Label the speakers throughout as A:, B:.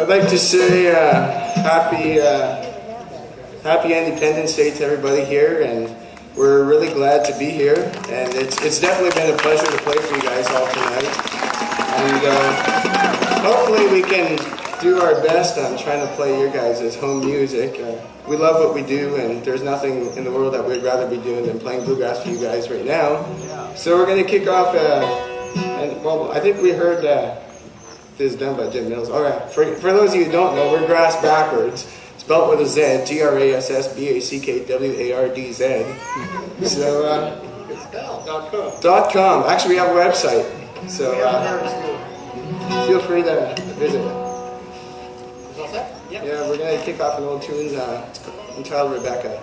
A: I'd like to say happy Independence Day to everybody here, and we're really glad to be here. And it's definitely been a pleasure to play for you guys all tonight. And hopefully we can do our best on trying to play your guys' home music. We love what we do, and there's nothing in the world that we'd rather be doing than playing bluegrass for you guys right now. So we're going to kick off, and well, I think we heard this is done by Jim Mills. All right, for those of you who don't know, we're grass backwards, spelled with a Z, GRASSBACKWARDZ. So, .com. Actually, we have a website, so feel free to visit it. Yeah, we're going to kick off an old tune entitled Rebecca.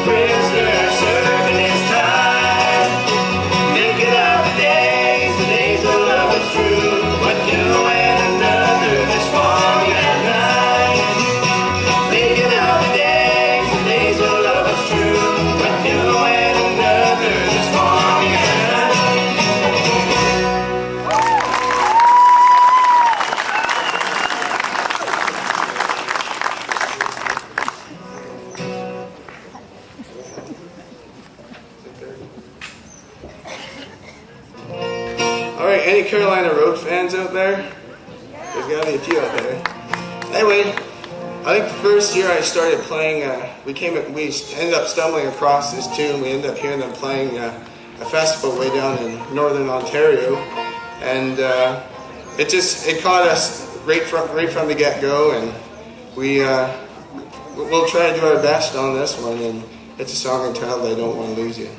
A: prisoner serving his time. Thinking of the days when love was true, but knowing another just walking at night. Thinking of the days when love was true, but knowing another just walking at night. All right, any Carolina Road fans out there? There's got to be a few out there. Anyway, I think the first year I started playing, we ended up stumbling across this tune. We ended up hearing them playing a festival way down in northern Ontario, and it caught us right from the get-go, and we'll try to do our best on this one. And it's a song entitled "I Don't Want to Lose You."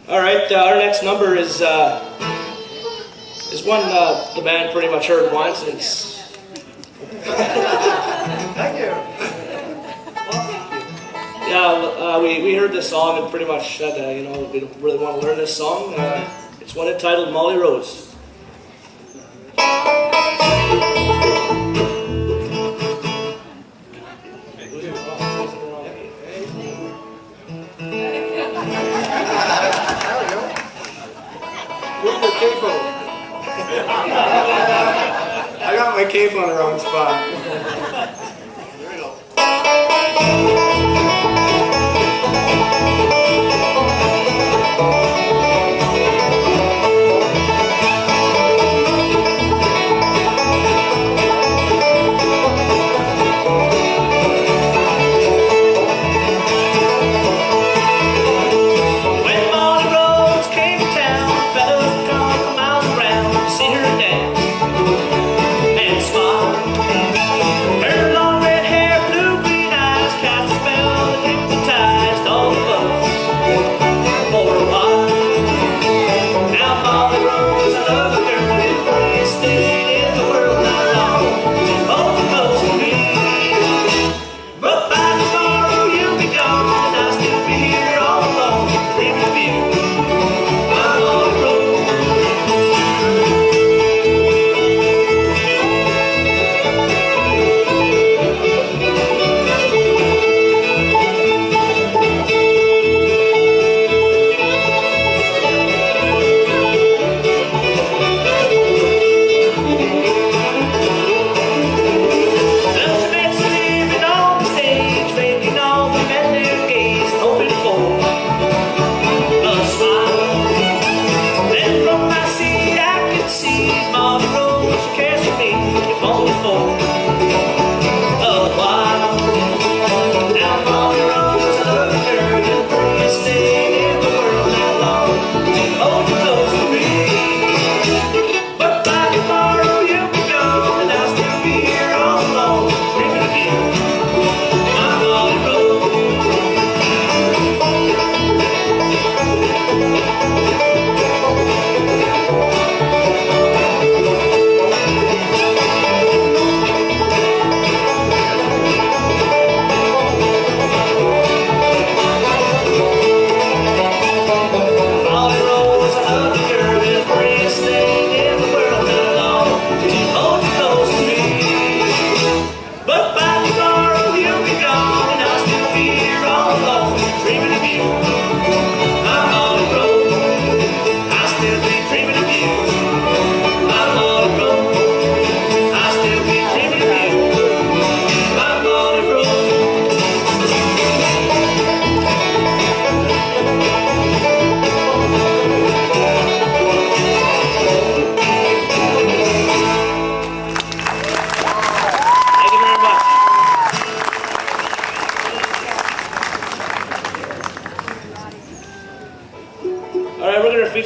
B: All right, our next number is one the band pretty much heard once, and it's...
A: Thank you.
B: Yeah, we heard this song and pretty much said, we don't really want to learn this song. It's one entitled Molly Rose.
A: Thank you. fun.
C: Here we go.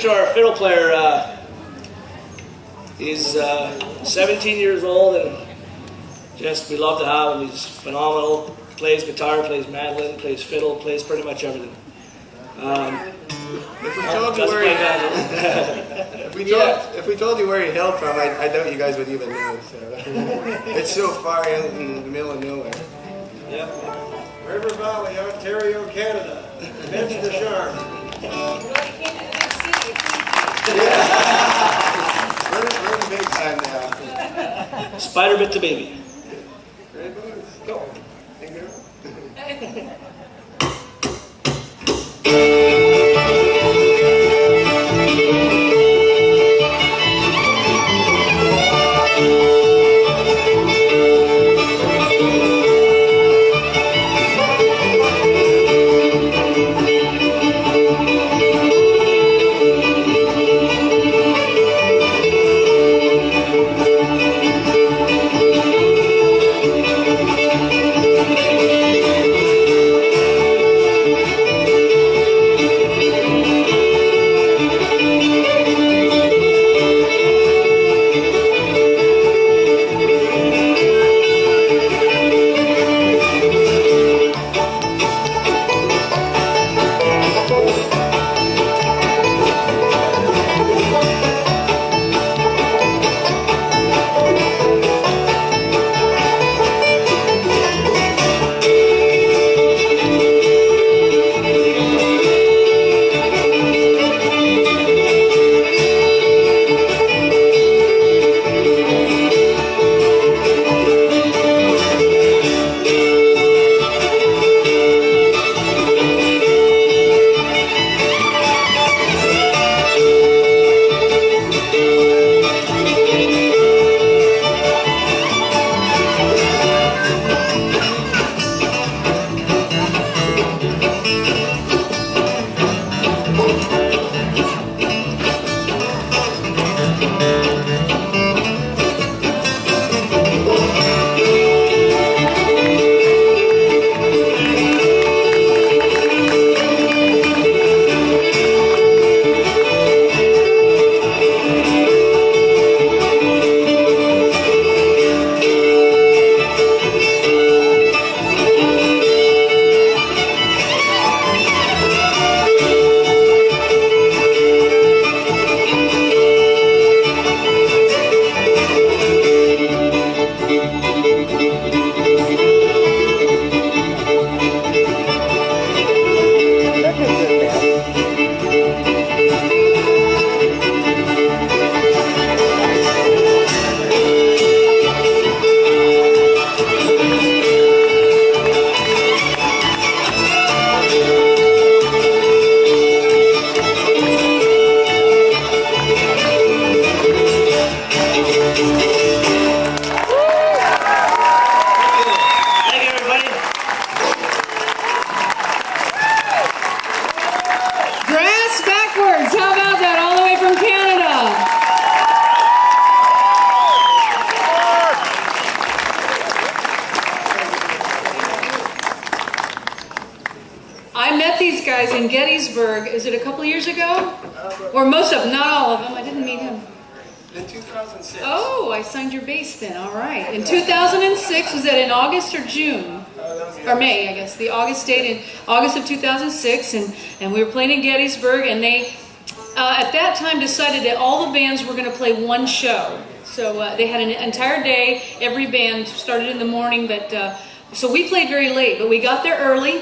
B: Our fiddle player, he's 17 years old, and just we love to have him. He's phenomenal. Plays guitar, plays mandolin, plays fiddle, plays pretty much everything.
A: If we told you where if we told you where he hailed from, I doubt you guys would even know. So it's so far in the middle of nowhere.
C: Yep. River Valley, Ontario, Canada. Vince the Shark.
A: We're in big time now.
B: Spider bit the baby.
A: Ready, boys? Go. Hey, girl.
D: these guys in Gettysburg, is it a couple years ago? Or most of them, not all of them. I didn't meet him.
A: In 2006.
D: Oh, I signed your bass then, all right. In 2006, was that in August or June? Or May, I guess. The August date in August of 2006, and we were playing in Gettysburg, and they, at that time, decided that all the bands were going to play one show. So they had an entire day. Every band started in the morning, but so we played very late, but we got there early.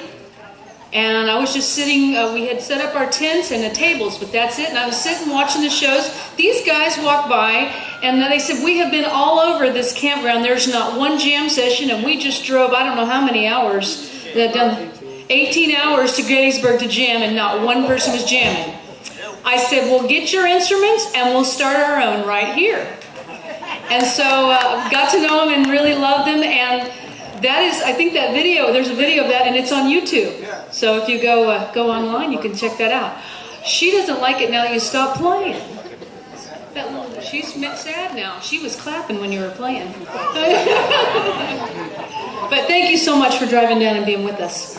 D: And I was just sitting, we had set up our tents and the tables, but that's it. And I was sitting watching the shows. These guys walked by, and then they said, we have been all over this campground. There's not one jam session, and we just drove, I don't know how many hours. 18 hours to Gettysburg to jam, and not one person was jamming. I said, well, get your instruments, and we'll start our own right here. And so got to know them and really loved them, and that is, I think that video, there's a video of that, and it's on YouTube. So if you go online, you can check that out. She doesn't like it now that you stop playing. That little, she's sad now. She was clapping when you were playing. But thank you so much for driving down and being with us.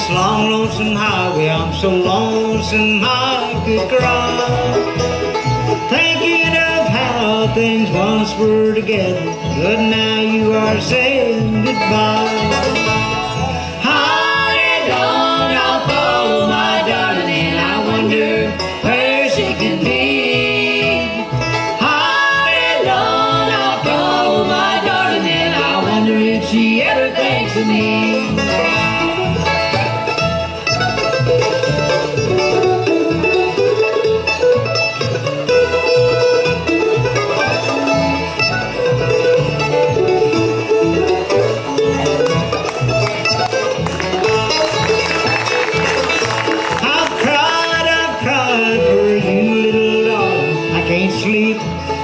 E: Long lonesome highway, I'm so lonesome I could cry, thinking of how things once were together, but now you are saying goodbye. On and on I'll follow my darling, and I wonder where she can be. On and on I'll follow my darling, and I wonder if she ever thinks of me.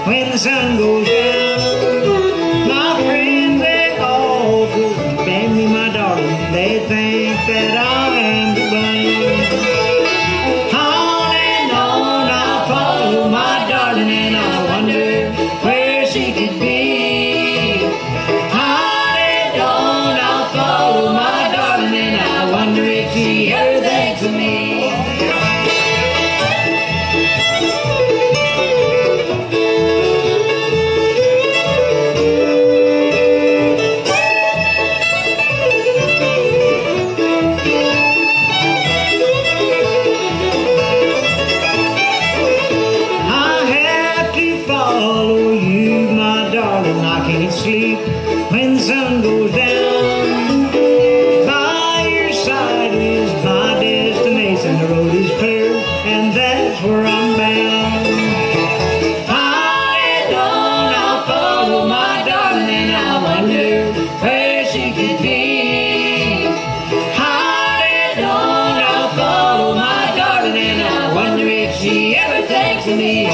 E: When the sun goes down, my friends, they all bend me, my darling. They think that I am to blame. On and on I'll follow my darling, and I wonder where she could be. On and on I'll follow my darling, and I wonder if she ever thinks of me. Sleep when the sun goes down. By your side is my destination. The road is clear, and that's where I'm bound. On and on I'll follow my darling, and I wonder where she could be. On and on I'll follow my darling, and I wonder if she ever thinks of me.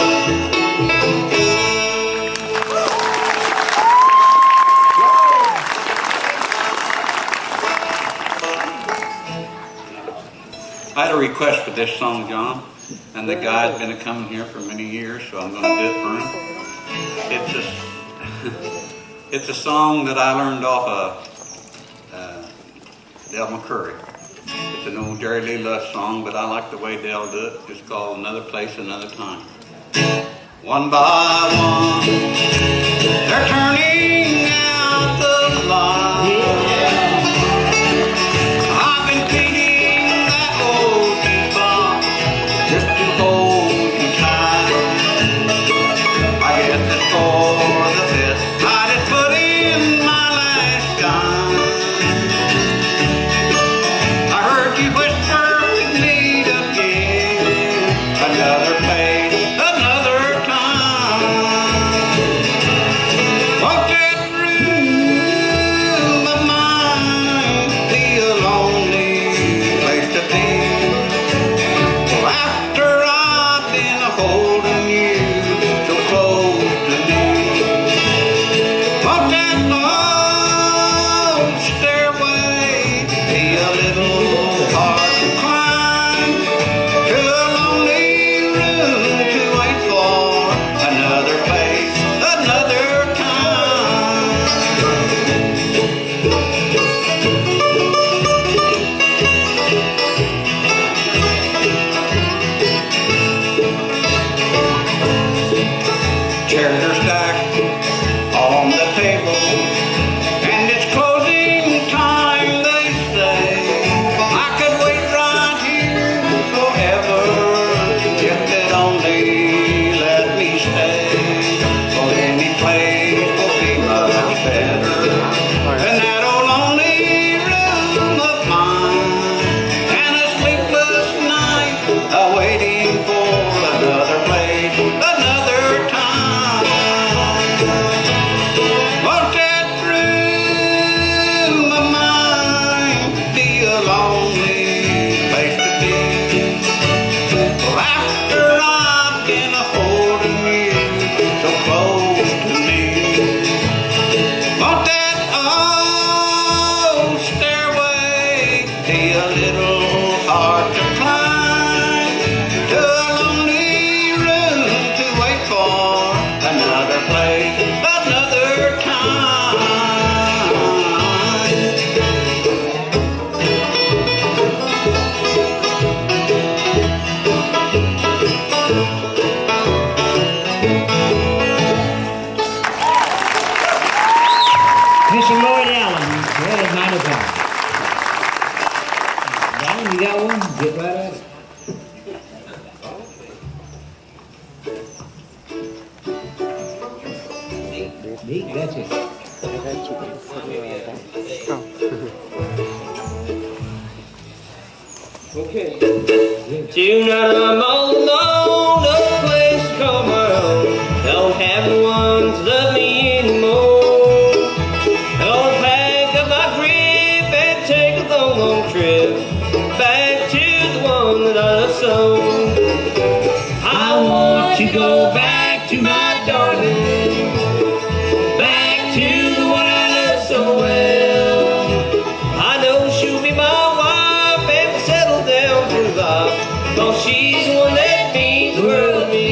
F: I had a request for this song, John, and the guy's been coming here for many years, so I'm going to do it for him. It's a song that I learned off of Del McCurry. It's an old Jerry Lee Lewis song, but I like the way Del do it. It's called Another Place, Another Time. One by one, they're turning out the light. Holding
E: That's it.
B: Okay. Tonight I'm all alone, no place to call my own. Don't have anyone to love me anymore. Gonna pack up my grip and take a long, long trip back to the one that I love so. I want to go back to my darling, back to the one I love so well. I know she'll be my wife and we'll settle down to life, 'cause she's the one that means the world to me.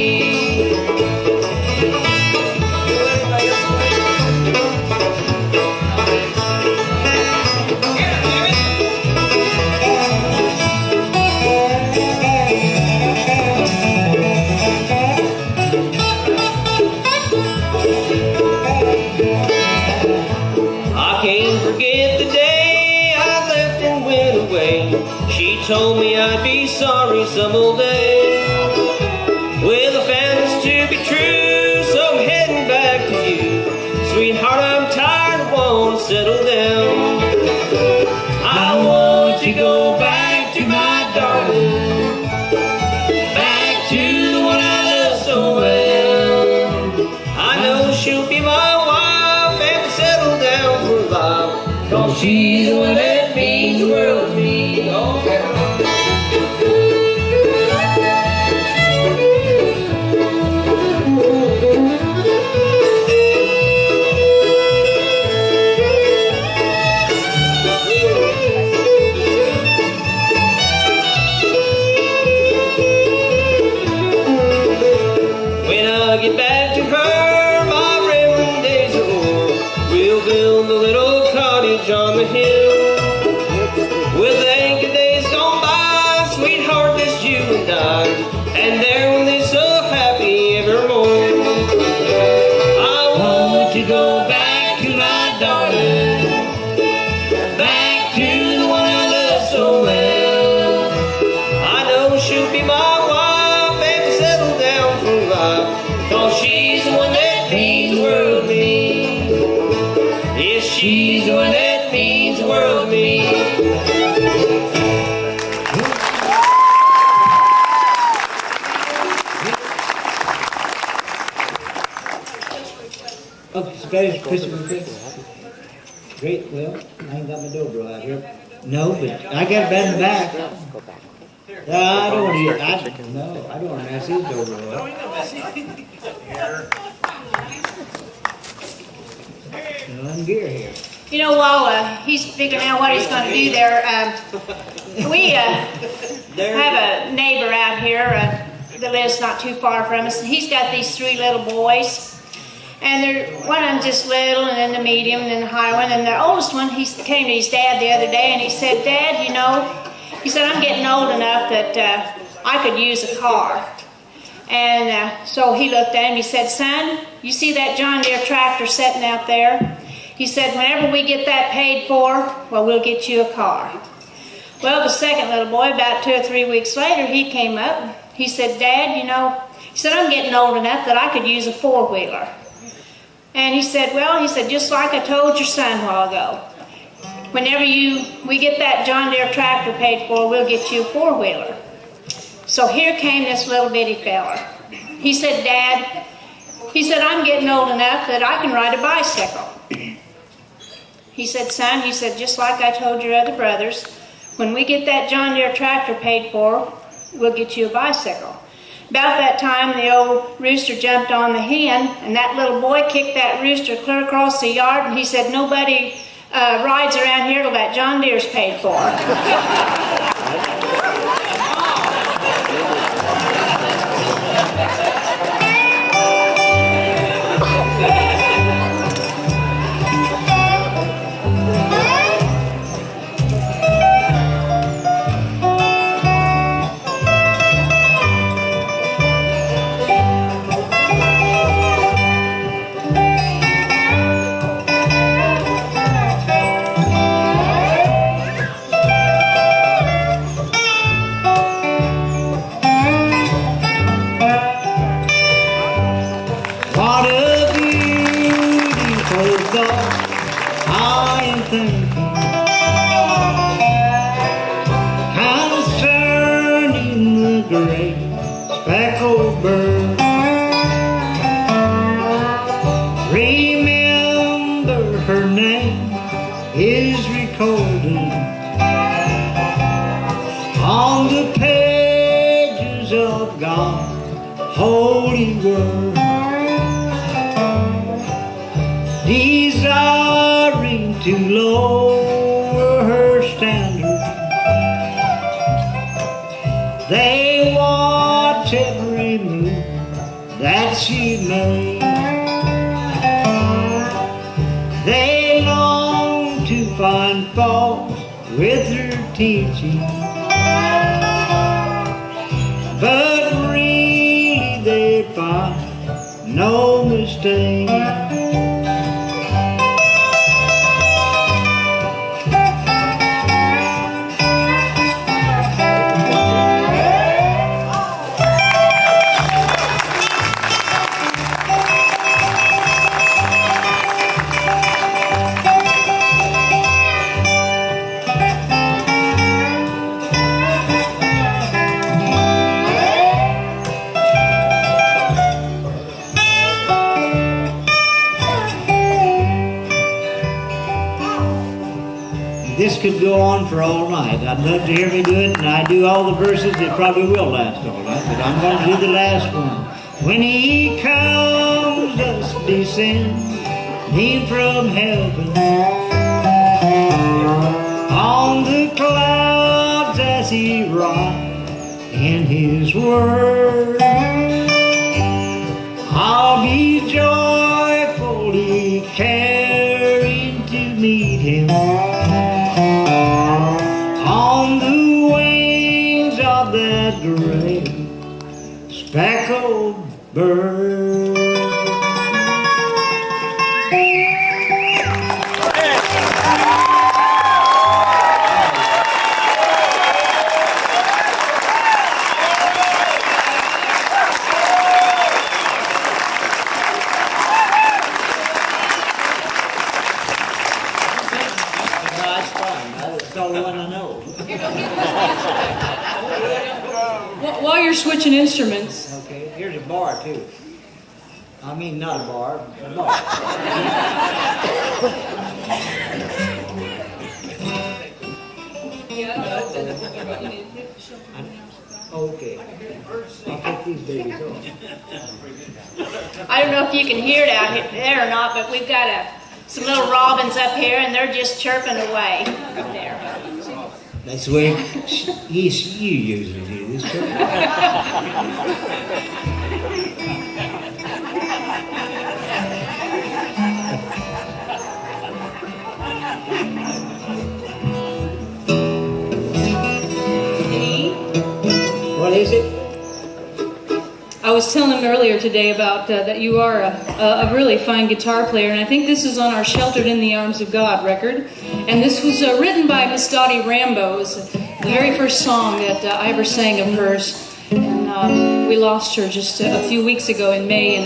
B: I can't forget the day I left and went away. She told me I'd be sorry some old day. Well, I found this to be true, so I'm heading back to you. Sweetheart, I'm tired, I want to settle down. I want to go back to my darling, back to the one I love so well. I know she'll be my wife and we'll settle down for life, 'cause she's the one that means the world to me. Oh, yeah. When I get back to her, my rambling days are o'er. We'll build a little cottage on the hill. With the anchor days gone by, sweetheart, just you and I, and there we'll live so happy evermore. I want to go back to my darling, back to the one I love so well. I know she'll be my wife and we'll settle down for life, 'cause she's the one that means the world to me. Yes, she's the one that means the world to me.
E: Oh, Spanish Christmas Prince. Great, well, I ain't got my dobro out here. No, but I got it in the back. I don't want to get, I don't want to mess his dobro up. No gear here.
G: You know, while he's figuring out what he's going to do there, we have a neighbor out here that lives not too far from us, and he's got these 3 little boys. And one of them just little, and then the medium, and then the high one. And the oldest one, he came to his dad the other day, and he said, "Dad, you know," he said, "I'm getting old enough that I could use a car." And so he looked at him, he said, "Son, you see that John Deere tractor sitting out there?" He said, "Whenever we get that paid for, well, we'll get you a car." Well, the second little boy, about 2 or 3 weeks later, he came up. He said, "Dad, you know," he said, "I'm getting old enough that I could use a 4-wheeler. And he said, "Well," he said, "just like I told your son a while ago, whenever we get that John Deere tractor paid for, we'll get you a 4-wheeler." So here came this little bitty fella. He said, "Dad," he said, "I'm getting old enough that I can ride a bicycle." He said, "Son," he said, "just like I told your other brothers, when we get that John Deere tractor paid for, we'll get you a bicycle." About that time, the old rooster jumped on the hen, and that little boy kicked that rooster clear across the yard, and he said, "Nobody rides around here till that John Deere's paid for."
E: bird. Remember her name is recorded on the pages of God's holy word. Desiring to lower her standard, they watch every move that she made. They long to find fault with her teaching, but really they find no mistake. This could go on for all night. I'd love to hear me do it, and I do all the verses. It probably will last all night, but I'm going to do the last one. When he comes us descending from heaven on the clouds as he rides in his word, I'll be joyfully carried to meet him on the wings of that great speckled bird.
D: While you're switching instruments.
E: Okay, here's a bar too. I mean, not a bar, a bar. Okay. I'll take these babies off.
G: I don't know if you can hear it out there or not, but we've got some little robins up here, and they're just chirping away up there.
E: That's the way you usually do this. What is it?
D: I was telling him earlier today about that you are a really fine guitar player, and I think this is on our Sheltered in the Arms of God record. And this was written by Miss Dottie Rambo. It was the very first song that I ever sang of hers. And we lost her just a few weeks ago in May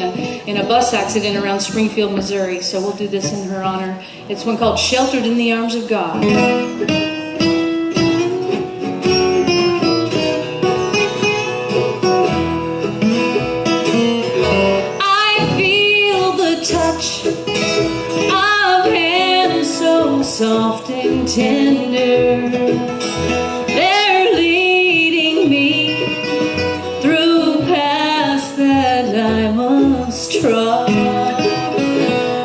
D: in a bus accident around Springfield, Missouri. So we'll do this in her honor. It's one called Sheltered in the Arms of God. Soft and tender, they're leading me through paths that I must trod.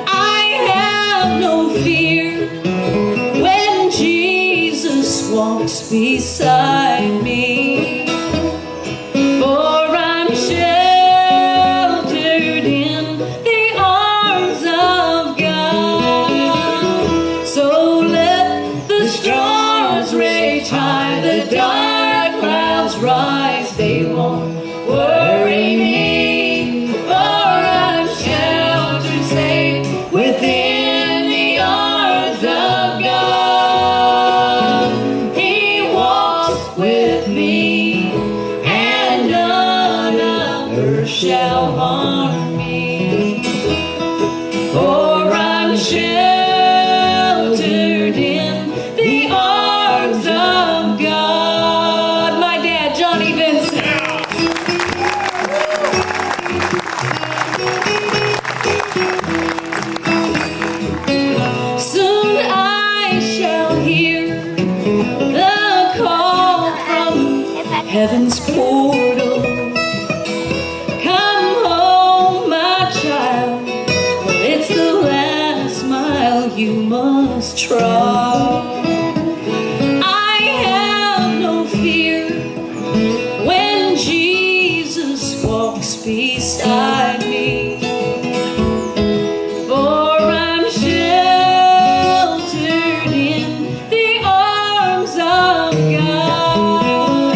D: I have no fear when Jesus walks beside me, for I'm sheltered in the arms of God. So storms rage high, the dark clouds rise, they won't worry me, for I'm sheltered safe within the arms of God. He walks with me, and none other shall harm me, for I'm sheltered in the arms of God. My dad, Johnny Vincent.
H: heaven's portal. Come home, my child, well, it's the last mile you must trod. I have no fear when Jesus walks beside me, for I'm sheltered in the arms of God.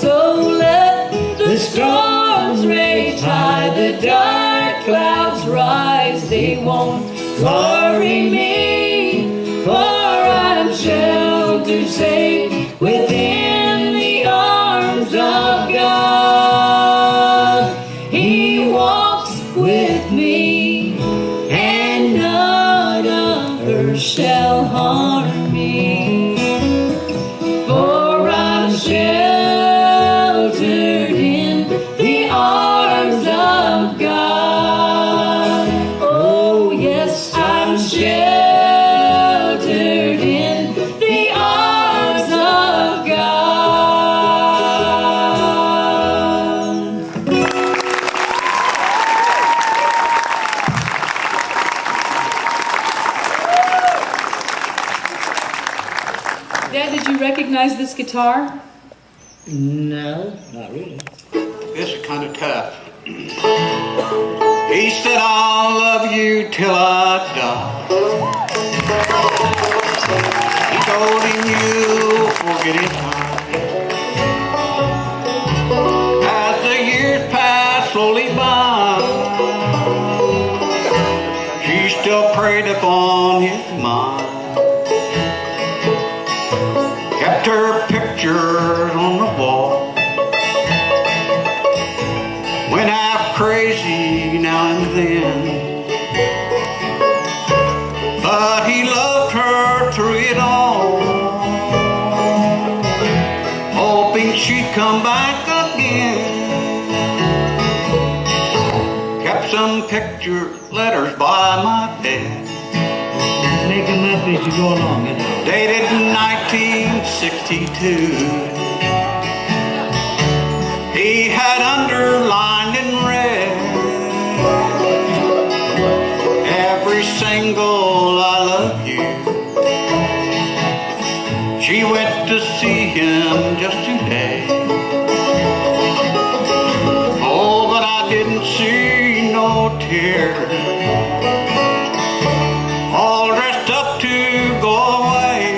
H: So let the storms rage high, the dark clouds rise, they won't worry me, for I'm sheltered safe within the arms of God. He walks with me, and none other shall harm me, for I'm sheltered in the arms of God. Oh yes, I'm sheltered in the arms of God.
D: Dad, did you recognize this guitar?
E: No, not really.
F: This is kind of tough. He said, I'll love you till I die. He told him you'll forget in time. As the years pass slowly by, she still preyed upon his mind. Kept her pictures on the wall. Went half crazy now and then, but he loved her through it all, hoping she'd come back again. Kept some picture letters by my bed,
E: Make them up as you go along, you know.
F: dated 1962. He had underlined in red every single I love you. She went to see him just today. Oh, but I didn't see no tears. All dressed up to go away.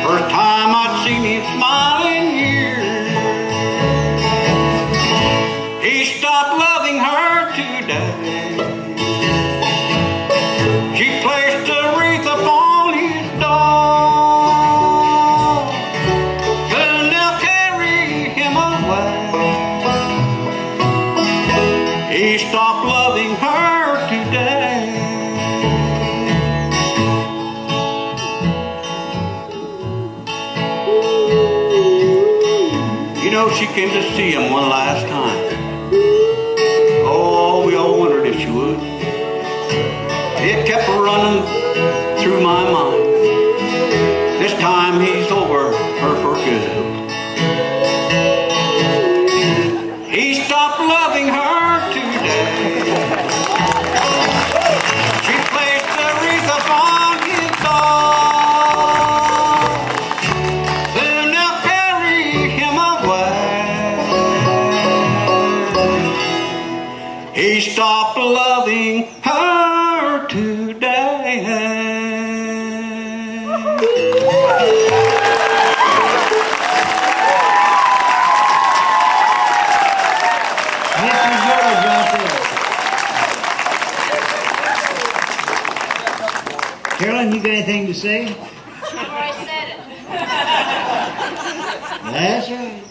F: First time I'd seen him smile in years. He stopped loving her today. She placed a wreath upon his door. Soon they'll carry him away. He stopped loving her today. You know, she came to see him one last time. Oh, we all wondered if she would. It kept running through my mind. This time he's over her for good. He stopped loving her today. She placed a wreath upon his door. Soon they'll carry him away. He stopped loving her today.
E: This is yours right there. Carolyn, you got anything to say?
G: I've already said it.
E: That's right.